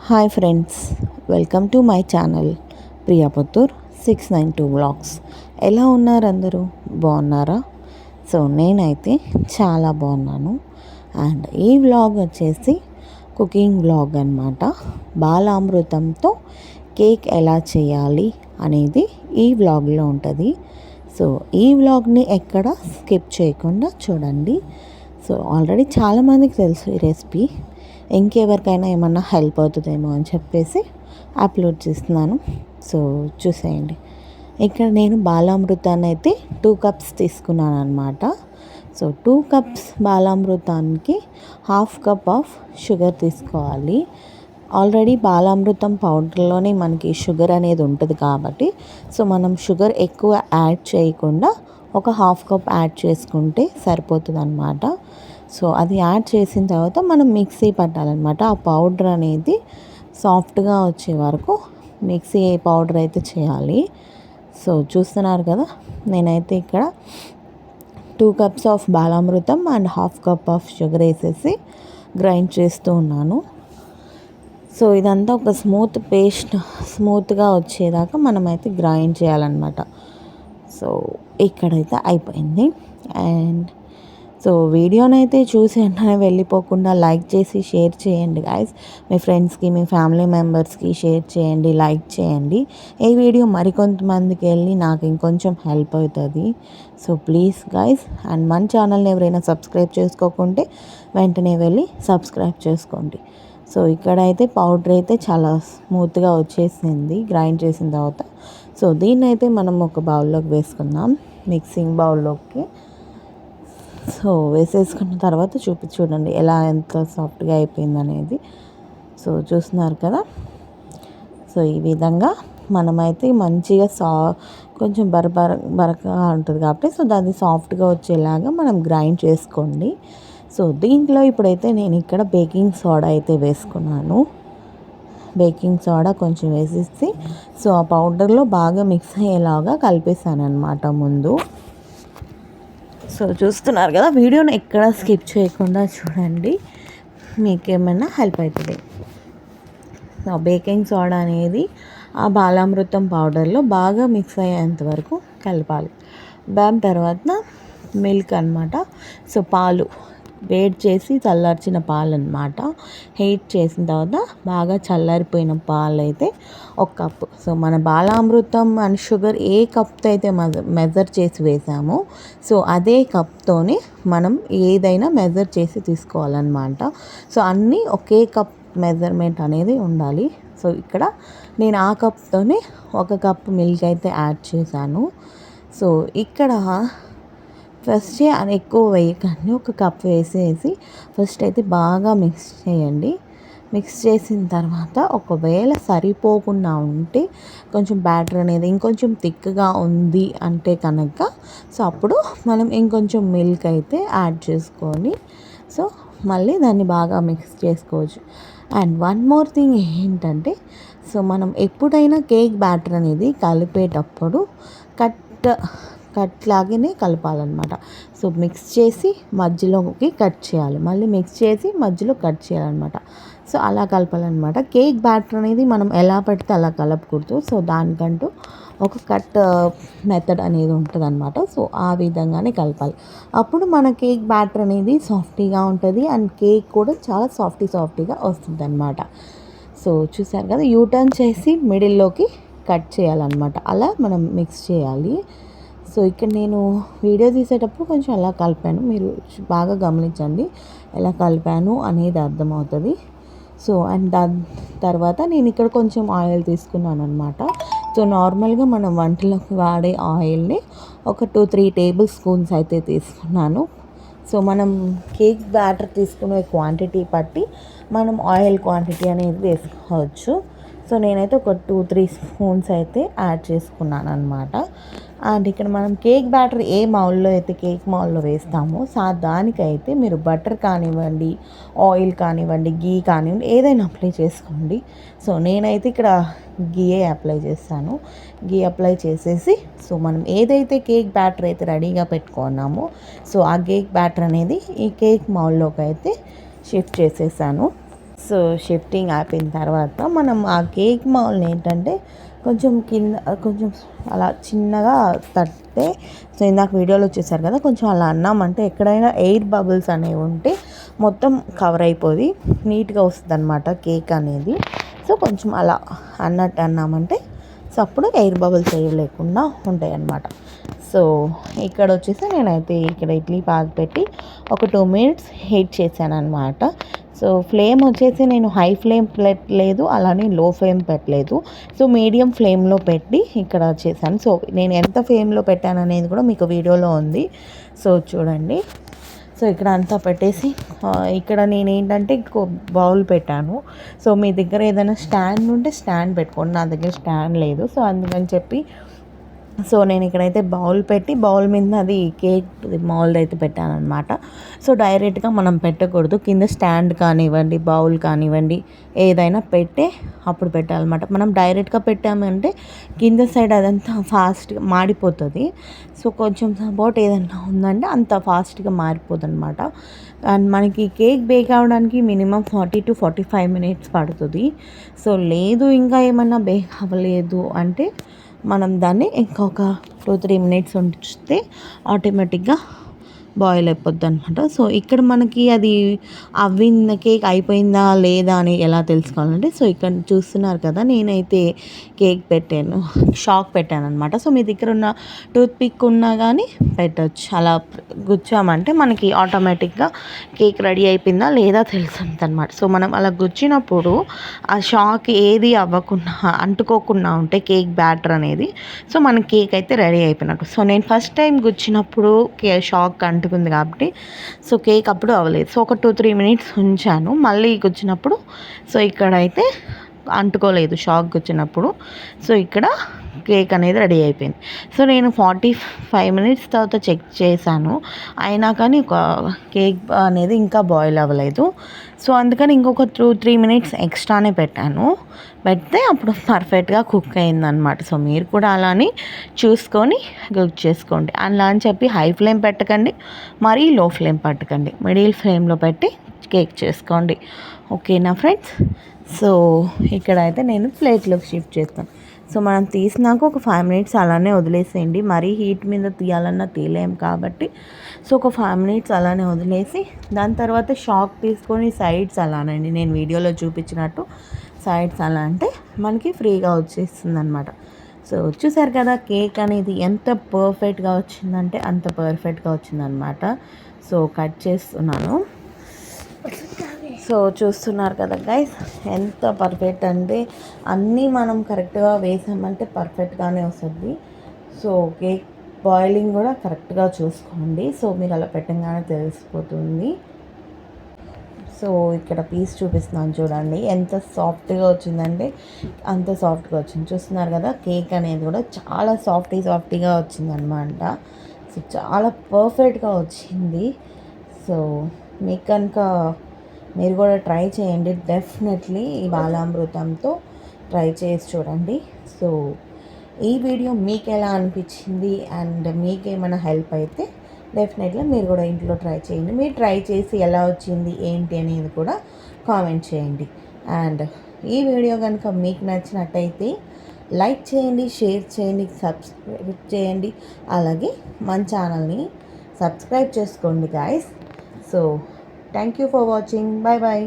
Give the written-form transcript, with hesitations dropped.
Hi friends, welcome to my channel Priyaputtur 692 vlogs. ఎలా ఉన్నారు అందరూ? బాగున్నారా? సో నేనైతే చాలా బాగున్నాను. అండ్ ఈ వ్లాగ్ వచ్చేసి కుకింగ్ వ్లాగ్ అనమాట. బాలామృతంతో కేక్ ఎలా చేయాలి అనేది ఈ వ్లాగ్లో ఉంటుంది. సో ఈ వ్లాగ్ని ఎక్కడ స్కిప్ చేయకుండా చూడండి. సో ఆల్రెడీ చాలామందికి తెలుసు ఈ రెసిపీ, ఇంకెవరికైనా ఏమన్నా హెల్ప్ అవుతుందేమో అని చెప్పేసి అప్లోడ్ చేస్తున్నాను. సో చూసేయండి. ఇక్కడ నేను బాలామృతాన్ని అయితే 2 కప్స్ తీసుకున్నాను అనమాట. సో 2 కప్స్ బాలామృతానికి 1/2 కప్ ఆఫ్ షుగర్ తీసుకోవాలి. ఆల్రెడీ బాలామృతం పౌడర్లోనే మనకి షుగర్ అనేది ఉంటుంది కాబట్టి సో మనం షుగర్ ఎక్కువ యాడ్ చేయకుండా ఒక 1/2 కప్ యాడ్ చేసుకుంటే సరిపోతుంది అనమాట. సో అది యాడ్ చేసిన తర్వాత మనం మిక్సీ పట్టాలన్నమాట. ఆ పౌడర్ అనేది సాఫ్ట్గా వచ్చే వరకు మిక్సీ పౌడర్ అయితే చేయాలి. సో చూస్తున్నారు కదా, నేనైతే ఇక్కడ 2 cups of Balamrutham and 1/2 cup of sugar వేసేసి గ్రైండ్ చేస్తూ ఉన్నాను. సో ఇదంతా ఒక స్మూత్గా వచ్చేదాకా మనమైతే గ్రైండ్ చేయాలన్నమాట. సో ఇక్కడైతే అయిపోయింది. అండ్ సో వీడియోనైతే చూసి వెంటనే వెళ్ళిపోకుండా లైక్ చేసి షేర్ చేయండి గైస్. మీ ఫ్రెండ్స్కి, మీ ఫ్యామిలీ మెంబర్స్కి షేర్ చేయండి, లైక్ చేయండి. ఈ వీడియో మరికొంతమందికి వెళ్ళి నాకు ఇంకొంచెం హెల్ప్ అవుతుంది. సో ప్లీజ్ గైస్, అండ్ మన ఛానల్ని ఎవరైనా సబ్స్క్రైబ్ చేసుకోకుంటే వెంటనే వెళ్ళి సబ్స్క్రైబ్ చేసుకోండి. సో ఇక్కడైతే పౌడర్ అయితే చాలా స్మూత్గా వచ్చేసింది గ్రైండ్ చేసిన తర్వాత. సో దీన్ని అయితే మనం ఒక బౌల్లోకి వేసుకుందాం, మిక్సింగ్ బౌల్లోకి. సో వేసేసుకున్న తర్వాత చూడండి ఎంత సాఫ్ట్గా అయిపోయింది అనేది. సో చూస్తున్నారు కదా. సో ఈ విధంగా మనమైతే మంచిగా కొంచెం బరకగా ఉంటుంది కాబట్టి సో దాన్ని సాఫ్ట్గా వచ్చేలాగా మనం గ్రైండ్ చేసుకోండి. సో దీంట్లో ఇప్పుడైతే నేను ఇక్కడ బేకింగ్ సోడా అయితే వేసుకున్నాను. బేకింగ్ సోడా కొంచెం వేసేసి సో ఆ పౌడర్లో బాగా మిక్స్ అయ్యేలాగా కలిపేసాను అనమాట ముందు. సో చూస్తున్నారు కదా, వీడియోని ఎక్కడ స్కిప్ చేయకుండా చూడండి, మీకేమైనా హెల్ప్ అవుతుంది. సో బేకింగ్ సోడా అనేది ఆ బాలామృతం పౌడర్లో బాగా మిక్స్ అయ్యేంత వరకు కలపాలి. దాని తర్వాత మిల్క్ అనమాట. సో పాలు వేడి చేసి చల్లార్చిన పాలు అనమాట. హీట్ చేసిన తర్వాత బాగా చల్లారిపోయిన పాలు అయితే 1 కప్పు. సో మన బాలామృతం అండ్ షుగర్ ఏ కప్తో అయితే మెజర్ చేసి వేసామో సో అదే కప్తోనే మనం ఏదైనా మెజర్ చేసి తీసుకోవాలన్నమాట. సో అన్నీ ఒకే కప్ మెజర్మెంట్ అనేది ఉండాలి. సో ఇక్కడ నేను ఆ కప్తోనే 1 కప్ మిల్క్ అయితే యాడ్ చేశాను. సో ఇక్కడ ఫస్ట్ అది ఎక్కువ వేయకండి, 1 కప్ వేసేసి ఫస్ట్ అయితే బాగా మిక్స్ చేయండి. మిక్స్ చేసిన తర్వాత ఒకవేళ సరిపోకుండా ఉంటే కొంచెం బ్యాటర్ అనేది ఇంకొంచెం థిక్గా ఉంది అంటే కనుక సో అప్పుడు మనం ఇంకొంచెం మిల్క్ అయితే యాడ్ చేసుకొని సో మళ్ళీ దాన్ని బాగా మిక్స్ చేసుకోవచ్చు. అండ్ వన్ మోర్ థింగ్ ఏంటంటే సో మనం ఎప్పుడైనా కేక్ బ్యాటర్ అనేది కలిపేటప్పుడు కట్ లాగానే కలపాలన్నమాట. సో మిక్స్ చేసి మధ్యలోకి కట్ చేయాలి, మళ్ళీ మిక్స్ చేసి మధ్యలో కట్ చేయాలన్నమాట. సో అలా కలపాలన్నమాట. కేక్ బ్యాటర్ అనేది మనం ఎలా పడితే అలా కలపకూడదు. సో దానికంటూ ఒక కట్ మెథడ్ అనేది ఉంటుంది అనమాట. సో ఆ విధంగానే కలపాలి. అప్పుడు మన కేక్ బ్యాటర్ అనేది సాఫ్టీగా ఉంటుంది అండ్ కేక్ కూడా చాలా సాఫ్టీగా వస్తుంది అనమాట. సో చూసారు కదా, యూటర్న్ చేసి మిడిల్లోకి కట్ చేయాలన్నమాట. అలా మనం మిక్స్ చేయాలి. సో ఇక్కడ నేను వీడియో తీసేటప్పుడు కొంచెం అలా కలిపాను, మీరు బాగా గమనించండి ఎలా కలిపాను అనేది అర్థమవుతుంది. సో అండ్ దాని తర్వాత నేను ఇక్కడ కొంచెం ఆయిల్ తీసుకున్నాను అనమాట. సో నార్మల్గా మనం వంటలోకి వాడే ఆయిల్ని ఒక 2-3 టేబుల్ స్పూన్స్ అయితే తీసుకున్నాను. సో మనం కేక్ బ్యాటర్ తీసుకునే క్వాంటిటీ బట్టి మనం ఆయిల్ క్వాంటిటీ అనేది వేసుకోవచ్చు. సో నేనైతే ఒక 2-3 స్పూన్స్ అయితే యాడ్ చేసుకున్నాను అనమాట. అండ్ ఇక్కడ మనం కేక్ బ్యాటర్ ఏ మౌల్లో అయితే కేక్ మౌల్లో వేస్తామో దానికైతే మీరు బటర్ కానివ్వండి, ఆయిల్ కానివ్వండి, గీ కానివ్వండి ఏదైనా అప్లై చేసుకోండి. సో నేనైతే ఇక్కడ గీయే అప్లై చేస్తాను. గీ అప్లై చేసేసి సో మనం ఏదైతే కేక్ బ్యాటర్ అయితే రెడీగా పెట్టుకున్నామో సో ఆ కేక్ బ్యాటర్ అనేది ఈ కేక్ మౌల్లోకి అయితే షిఫ్ట్ చేసేసాను. సో షిఫ్టింగ్ అయిపోయిన తర్వాత మనం ఆ కేక్ మౌల్ని ఏంటంటే కొంచెం కింద కొంచెం అలా చిన్నగా తట్టే, సో ఇందాక వీడియోలో చూసారు కదా, కొంచెం అలా అన్నామంటే ఎక్కడైనా ఎయిర్ బబుల్స్ అనేవి ఉంటే మొత్తం కవర్ అయిపోయి నీట్గా వస్తుంది అనమాట కేక్ అనేది. సో కొంచెం అలా అన్నట్టు అన్నామంటే సో అప్పుడు ఎయిర్ బబుల్స్ ఏవి లేకుండా ఉంటాయి అన్నమాట. సో ఇక్కడ వచ్చేసి నేనైతే ఇక్కడ ఇడ్లీ పాలు పెట్టి ఒక 2 మినిట్స్ హీట్ చేశాను అనమాట. సో ఫ్లేమ్ వచ్చేసి నేను హై ఫ్లేమ్ పెట్టలేదు, అలానే లో ఫ్లేమ్ పెట్టలేదు. సో మీడియం ఫ్లేమ్లో పెట్టి ఇక్కడ చేశాను. సో నేను ఎంత ఫ్లేమ్లో పెట్టాను అనేది కూడా మీకు వీడియోలో ఉంది. సో చూడండి. సో ఇక్కడ అంతా పెట్టేసి ఇక్కడ నేను ఏంటంటే బౌల్ పెట్టాను. సో మీ దగ్గర ఏదైనా స్టాండ్ ఉంటే స్టాండ్ పెట్టుకోండి, నా దగ్గర స్టాండ్ లేదు. సో అందుకని చెప్పి సో నేను ఇక్కడైతే బౌల్ పెట్టి బౌల్ మీద అది కేక్ మౌల్డ్ అయితే పెట్టాను అనమాట. సో డైరెక్ట్గా మనం పెట్టకూడదు, కింద స్టాండ్ కానివ్వండి, బౌల్ కానివ్వండి, ఏదైనా పెట్టే అప్పుడు పెట్టాలన్నమాట. మనం డైరెక్ట్గా పెట్టామంటే కింద సైడ్ అదంతా ఫాస్ట్గా మాడిపోతుంది. సో కొంచెం సపోర్ట్ ఏదైనా ఉందంటే అంత ఫాస్ట్గా మారిపోతుంది అనమాట. అండ్ మనకి కేక్ బేక్ అవ్వడానికి మినిమం 40 to 45 మినిట్స్ పడుతుంది. సో లేదు ఇంకా ఏమన్నా బేక్ అవ్వలేదు అంటే మనం దాన్ని ఇంకొక 2-3 మినిట్స్ ఉంచితే ఆటోమేటిక్గా బాయిల్ అయిపోద్ది అనమాట. సో ఇక్కడ మనకి అది అవ్వింద కేక్ అయిపోయిందా లేదా అని ఎలా తెలుసుకోవాలంటే, సో ఇక్కడ చూస్తున్నారు కదా, నేనైతే కేక్ పెట్టాను, షాక్ పెట్టాను అనమాట. సో మీ దగ్గర ఉన్న టూత్ పిక్ ఉన్నా కానీ పెట్టచ్చు. అలా గుచ్చామంటే మనకి ఆటోమేటిక్గా కేక్ రెడీ అయిపోయిందా లేదా తెలుస్తుంది అనమాట. సో మనం అలా గుచ్చినప్పుడు ఆ షాక్ ఏది అవ్వకుండా అంటుకోకుండా ఉంటే కేక్ బ్యాటర్ అనేది, సో మన కేక్ అయితే రెడీ అయిపోయినట్టు. సో నేను ఫస్ట్ టైం గుచ్చినప్పుడు షాక్ అంటుకుంది కాబట్టి సో కేక్ అప్పుడు అవ్వలేదు. సో ఒక 2-3 మినిట్స్ ఉంచాను, మళ్ళీ గుచ్చినప్పుడు సో ఇక్కడైతే అంటుకోలేదు షాక్ వచ్చినప్పుడు. సో ఇక్కడ కేక్ అనేది రెడీ అయిపోయింది. సో నేను 45 మినిట్స్ తర్వాత చెక్ చేశాను, అయినా కానీ ఒక కేక్ అనేది ఇంకా బాయిల్ అవ్వలేదు. సో అందుకని ఇంకొక 2-3 మినిట్స్ ఎక్స్ట్రానే పెట్టాను. పెడితే అప్పుడు పర్ఫెక్ట్గా కుక్ అయిందనమాట. సో మీరు కూడా అలానే చూసుకొని కుక్ చేసుకోండి. అలా అని చెప్పి హై ఫ్లేమ్ పెట్టకండి, మరీ లో ఫ్లేమ్ పెట్టకండి, మిడిల్ ఫ్లేమ్లో పెట్టి కేక్ చేసుకోండి. ఓకేనా ఫ్రెండ్స్? సో ఇక్కడైతే నేను ప్లేట్లోకి షిఫ్ట్ చేస్తాను. సో మనం తీసినాక ఒక 5 మినిట్స్ అలానే వదిలేసేయండి, మరీ హీట్ మీద తీయాలన్నా తీయలేం కాబట్టి సో ఒక 5 మినిట్స్ అలానే వదిలేసి దాని తర్వాత షాక్ తీసుకొని సైడ్స్ అలానండి నేను వీడియోలో చూపించినట్టు సైడ్స్ అలా అంటే మనకి ఫ్రీగా వచ్చేస్తుంది అనమాట. సో చూసారు కదా కేక్ అనేది ఎంత పర్ఫెక్ట్గా వచ్చిందంటే అంత పర్ఫెక్ట్గా వచ్చిందనమాట. సో కట్ చేస్తున్నాను. సో చూస్తున్నారు కదా గైస్, ఎంత పర్ఫెక్ట్ అంటే అన్నీ మనం కరెక్ట్గా వేసామంటే పర్ఫెక్ట్గానే వస్తుంది. సో కేక్ బాయిలింగ్ కూడా కరెక్ట్గా చూసుకోండి. సో మీరు అలా పెట్టగానే తెలిసిపోతుంది. సో ఇక్కడ పీస్ చూపిస్తున్నాను చూడండి, ఎంత సాఫ్ట్గా వచ్చిందంటే అంత సాఫ్ట్గా వచ్చింది. చూస్తున్నారు కదా, కేక్ అనేది కూడా చాలా సాఫ్టీగా వచ్చిందనమాట. సో చాలా పర్ఫెక్ట్గా వచ్చింది. సో మీకు కనుక మీరు కూడా ట్రై చేయండి, డెఫినెట్లీ ఈ బాలామృతంతో ట్రై చేసి చూడండి. సో ఈ వీడియో మీకు ఎలా అనిపించింది అండ్ మీకేమైనా హెల్ప్ అయితే డెఫినెట్గా మీరు కూడా ఇంట్లో ట్రై చేయండి. మీరు ట్రై చేసి ఎలా వచ్చింది ఏంటి అనేది కూడా కామెంట్ చేయండి. అండ్ ఈ వీడియో కనుక మీకు నచ్చినట్టయితే లైక్ చేయండి, షేర్ చేయండి, సబ్స్క్రైబ్ చేయండి, అలాగే మన ఛానల్ని సబ్స్క్రైబ్ చేసుకోండి guys. So thank you for watching. Bye bye.